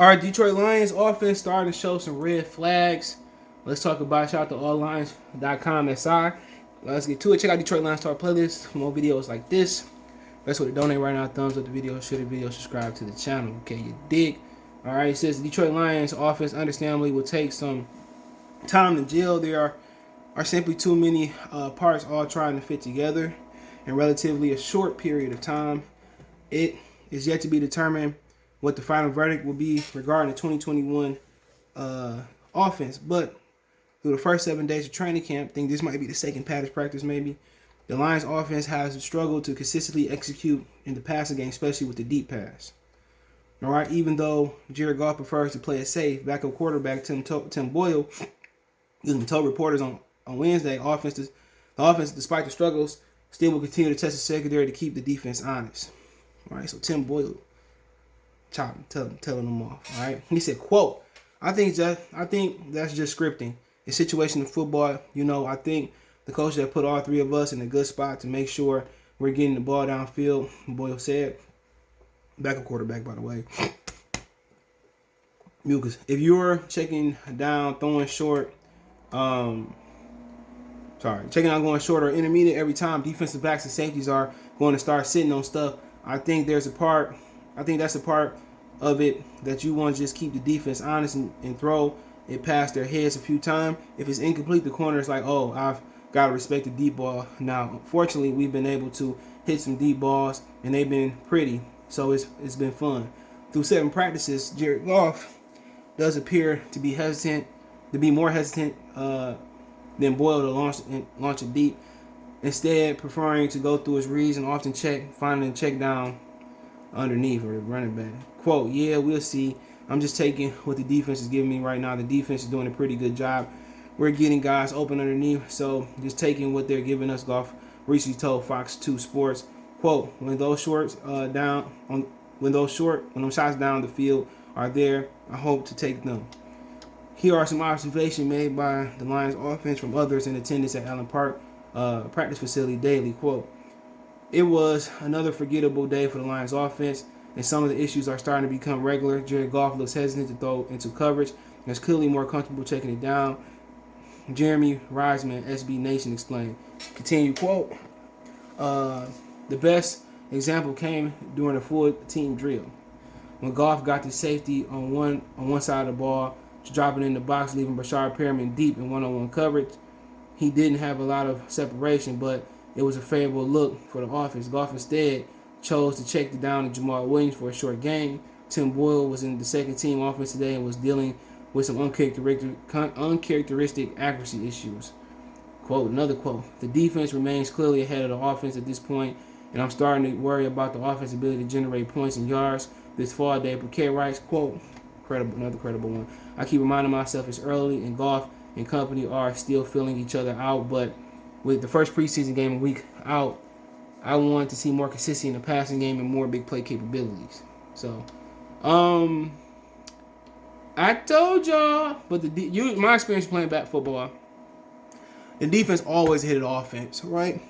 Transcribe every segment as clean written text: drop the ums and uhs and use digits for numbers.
Our Detroit Lions offense starting to show some red flags. Let's talk about it. Shout out to alllions.com SI. Let's get to it. Check out Detroit Lions Star playlist for more videos like this. Best way to donate right now. Thumbs up the video. Share the video. Subscribe to the channel. Okay, you dig? All right. It says the Detroit Lions offense understandably will take some time to gel. There are simply too many parts all trying to fit together in relatively a short period of time. It is yet to be determined what the final verdict will be regarding the 2021 offense. But through the first 7 days of training camp, I think this might be the second padded practice maybe, the Lions offense has struggled to consistently execute in the passing game, especially with the deep pass. All right, even though Jared Goff prefers to play it safe, backup quarterback Tim Boyle told reporters on Wednesday, the offense, despite the struggles, still will continue to test the secondary to keep the defense honest. All right, so Tim Boyle telling them off. All right, he said, "quote I think that's just scripting. In situation of football, I think the coach that put all three of us in a good spot to make sure we're getting the ball downfield." Boyle said, backup quarterback, by the way. Mucus, if you're checking down, throwing short, checking out, going short or intermediate every time, defensive backs and safeties are going to start sitting on stuff. I think that's a part of it that you want to just keep the defense honest and throw it past their heads a few times. If it's incomplete, the corner is like, oh, I've got to respect the deep ball. Now, fortunately, we've been able to hit some deep balls, and they've been pretty, so it's been fun. Through 7 practices, Jared Goff does appear to be more hesitant than Boyle to launch it deep, instead preferring to go through his reads and often finding a check down underneath or the running back. Quote, yeah, we'll see. I'm just taking what the defense is giving me right now. The defense is doing a pretty good job. We're getting guys open underneath, so just taking what they're giving us. Goff recently told Fox 2 Sports, quote, when those shots down the field are there, I hope to take them. Here are some observations made by the Lions offense from others in attendance at Allen Park practice facility daily. Quote, it was another forgettable day for the Lions offense, and some of the issues are starting to become regular. Jared Goff looks hesitant to throw into coverage and is clearly more comfortable checking it down. Jeremy Reisman, SB Nation, explained. Continue, quote, the best example came during a full team drill. When Goff got the safety on one side of the ball, dropping in the box, leaving Brashard Perriman deep in one-on-one coverage. He didn't have a lot of separation, but it was a favorable look for the offense. Goff instead chose to check it down to Jamal Williams for a short gain. Tim Boyle was in the second team offense today and was dealing with some uncharacteristic accuracy issues. Quote, another quote, the defense remains clearly ahead of the offense at this point, and I'm starting to worry about the offense's ability to generate points and yards this fall. Dave Burkett writes, quote, another credible one. I keep reminding myself it's early, and Goff and company are still filling each other out, but with the first preseason game a week out, I wanted to see more consistency in the passing game and more big play capabilities. So, I told y'all, but my experience playing back football, the defense always hit the offense, right?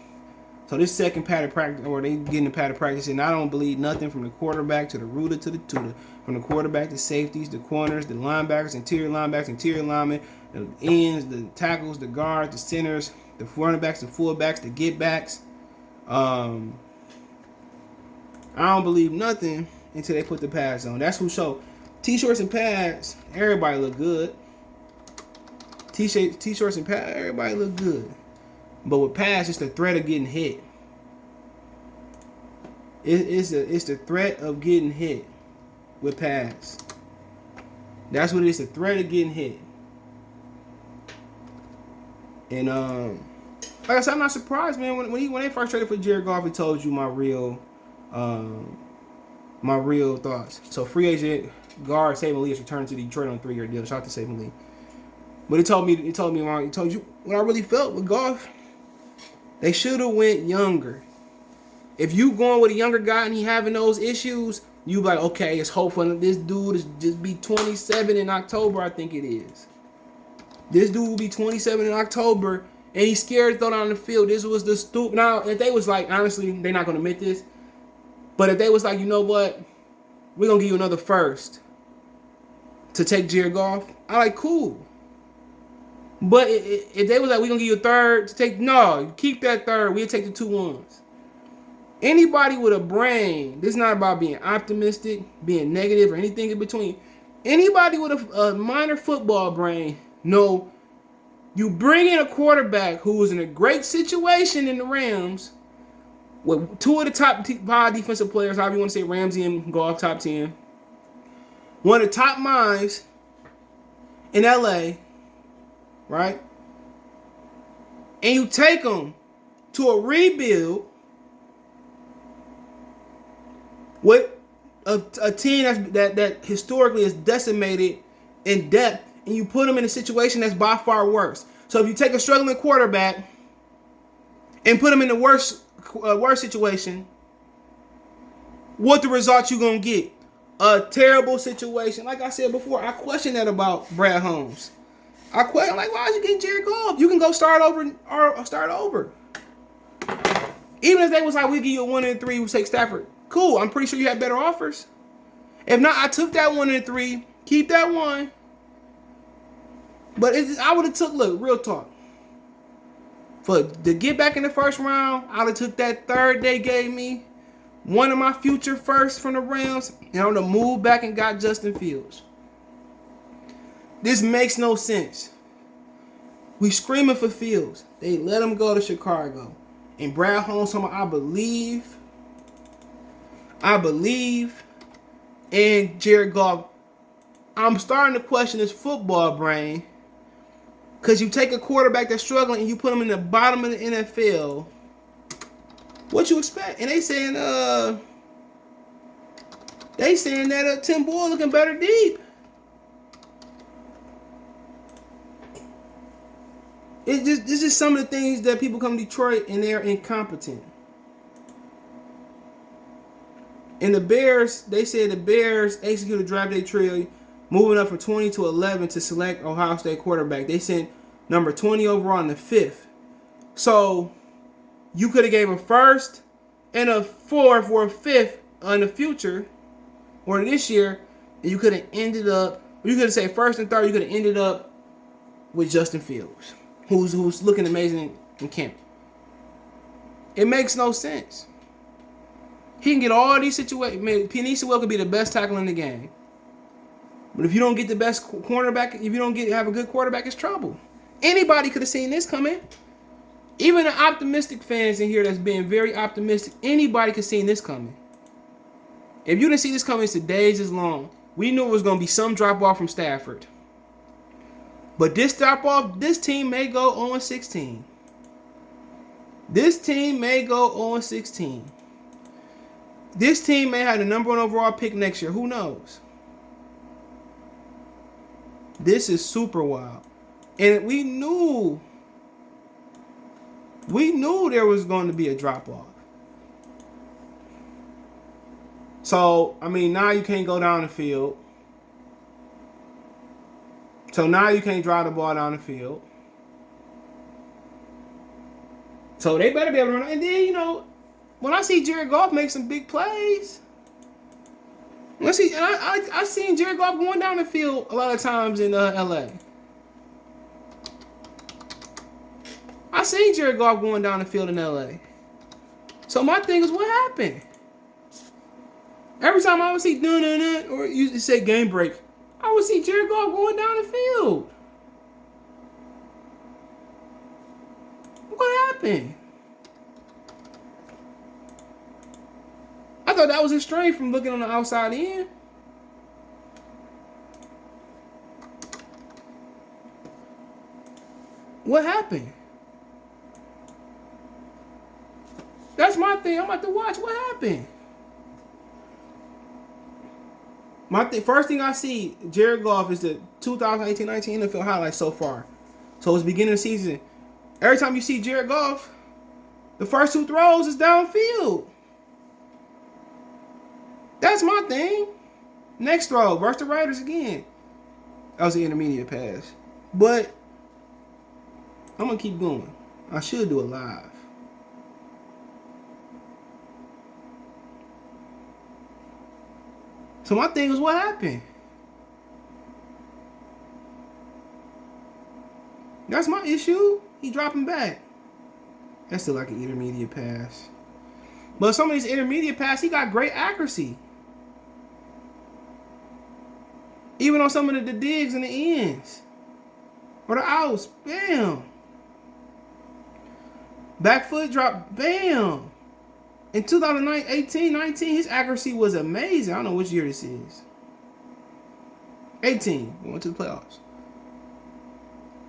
So this second padded practice, or they getting the padded practice, and I don't believe nothing from the quarterback to the rooter to the tutor, from the quarterback to safeties, the corners, the linebackers, interior linemen, the ends, the tackles, the guards, the centers, the running backs, the fullbacks, the get backs. I don't believe nothing until they put the pads on. That's who showed. T-shirts and pads, everybody look good. T-shirts and pads, everybody look good. But with pads, it's the threat of getting hit. It's the threat of getting hit with pads. That's what it is, the threat of getting hit. And like I said, I'm not surprised, man. When they first traded for Jared Goff, he told you my real thoughts. So free agent guard Saban Lee is returning to Detroit on a 3-year deal. Shout out to Saban Lee. But he told you what I really felt with Goff. They should have went younger. If you going with a younger guy and he having those issues, you be like, okay, it's hopeful this dude is just be 27 in October, I think it is. This dude will be 27 in October, and he's scared to throw down the field. This was the stupid. Now, if they was like, honestly, they're not going to admit this, but if they was like, you know what, we're going to give you another first, to take Jared Goff, I like cool. But if they was like, we're going to give you a third to take, no, keep that third. We'll take the 2 ones. Anybody with a brain, this is not about being optimistic, being negative, or anything in between. Anybody with a minor football brain know you bring in a quarterback who was in a great situation in the Rams with 2 of the top 5 defensive players, however you want to say Ramsey and Goff, top 10. One of the top minds in LA, right? And you take them to a rebuild with a team that historically is decimated in depth, and you put them in a situation that's by far worse. So if you take a struggling quarterback and put them in the worst situation, what the result you gonna get? A terrible situation. Like I said before, I question that about Brad Holmes. I question, like, why are you getting Jared Goff? You can go start over or start over. Even if they was like, we give you a 1 and 3, we take Stafford. Cool. I'm pretty sure you had better offers. If not, I took that 1 and 3. Keep that 1. But I would have took, look, real talk. To get back in the first round, I would have took that third they gave me, one of my future firsts from the Rams, and I would have moved back and got Justin Fields. This makes no sense. We screaming for Fields. They let him go to Chicago. And Brad Holmes told me, I believe in Jared Goff. I'm starting to question his football brain. Because you take a quarterback that's struggling and you put him in the bottom of the NFL. What you expect? And they saying that Tim Boyle looking better deep. It's just some of the things that people come to Detroit and they're incompetent. And the Bears, they said the Bears executed draft day trade, moving up from 20 to 11 to select Ohio State quarterback. They sent number 20 overall in the 5th. So you could have gave a first and a 4th or a 5th in the future or this year, and you could have ended up, you could have said first and third, you could have ended up with Justin Fields, who's looking amazing in camp. It makes no sense. He can get all these situations. Penei Sewell could be the best tackle in the game. But if you don't get the best cornerback, if you don't have a good quarterback, it's trouble. Anybody could have seen this coming. Even the optimistic fans in here that's being very optimistic, anybody could have seen this coming. If you didn't see this coming, it's the days is long. We knew it was going to be some drop-off from Stafford. But this drop-off, this team may go 0-16. This team may go 0-16. This team may have the number 1 overall pick next year. Who knows? This is super wild. And we knew there was going to be a drop-off. So, I mean, now you can't go down the field. So now you can't drive the ball down the field. So they better be able to run. And then, when I see Jared Goff make some big plays, I seen Jared Goff going down the field a lot of times in LA. I seen Jared Goff going down the field in LA. So my thing is, what happened? Every time I would see dun or you say game break, I would see Jared Goff going down the field. What happened? I thought that was his strength from looking on the outside in. What happened? That's my thing. I'm about to watch. What happened? First thing I see, Jared Goff, is the 2018-19 NFL highlights so far. So it's beginning of the season. Every time you see Jared Goff, the first 2 throws is downfield. That's my thing. Next throw, versus the Raiders again. That was the intermediate pass. But I'm going to keep going. I should do it live. So my thing is, what happened? That's my issue. He dropping back. That's still like an intermediate pass. But some of these intermediate passes, he got great accuracy. Even on some of the digs and the ends. Or the outs. Bam. Back foot drop. Bam. In 2018, 19, his accuracy was amazing. I don't know which year this is. 18. We went to the playoffs.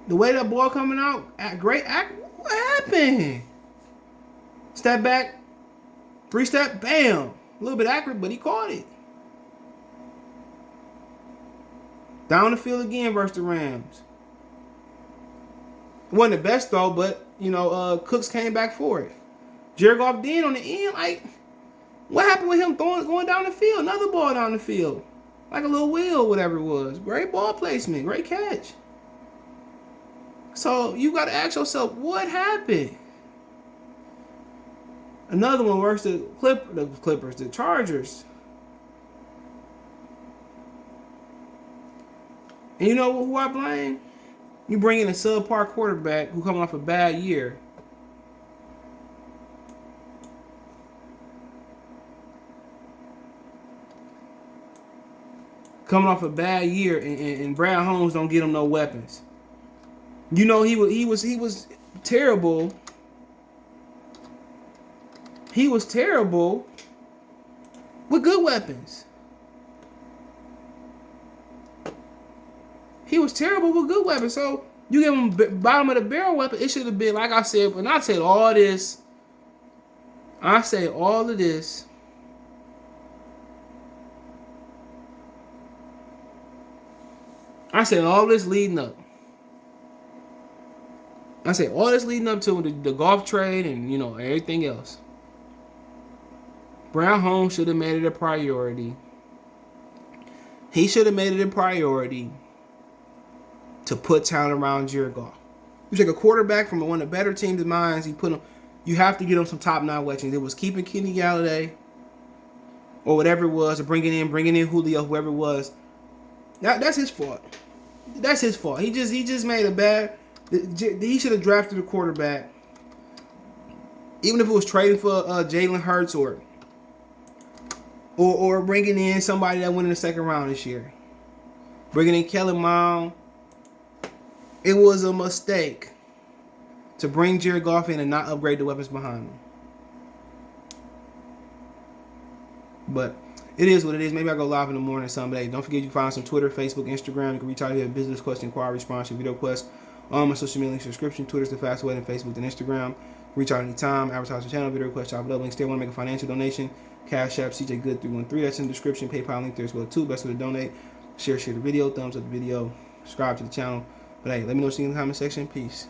The way that ball coming out, great accuracy. What happened? Step back. 3-step. Bam. A little bit accurate, but he caught it. Down the field again versus the Rams. It wasn't the best though, but Cooks came back for it. Jared Goff then on the end, like, what happened with him going down the field? Another ball down the field. Like a little wheel, whatever it was. Great ball placement, great catch. So you gotta ask yourself, what happened? Another one versus the Clippers, the Chargers. And you know who I blame? You bring in a subpar quarterback who coming off a bad year. Coming off a bad year, and Brad Holmes don't get him no weapons. He was terrible. He was terrible with good weapons. He was terrible with good weapons. So you give him bottom of the barrel weapon. It should have been, like I said, when I said all this. I say all of this. I said all this leading up. I said all this leading up to the Goff trade and everything else. Brown Holmes should have made it a priority. He should have made it a priority to put talent around Jared Goff. You take a quarterback from one of the better teams of mine. You have to get him some top-notch weapons. It was keeping Kenny Galladay or whatever it was, or bringing in Julio, whoever it was. That's his fault. That's his fault. He just made a bad. He should have drafted a quarterback, even if it was trading for Jalen Hurts or bringing in somebody that went in the second round this year. Bringing in Kellen Mond. It was a mistake to bring Jared Goff in and not upgrade the weapons behind him. But it is what it is. Maybe I'll go live in the morning someday. Don't forget you can find us on Twitter, Facebook, Instagram. You can reach out if you have a business question, inquiry, response, your video request. My social media subscription. Twitter's the fastest way than Facebook than Instagram. Reach out anytime. Advertise your channel, video request, chop it up. Links there. Want to make a financial donation? Cash App, CJ Good 313. That's in the description. PayPal link there as well too. Best way to donate. Share the video. Thumbs up the video. Subscribe to the channel. But hey, let me know what you think in the comment section. Peace.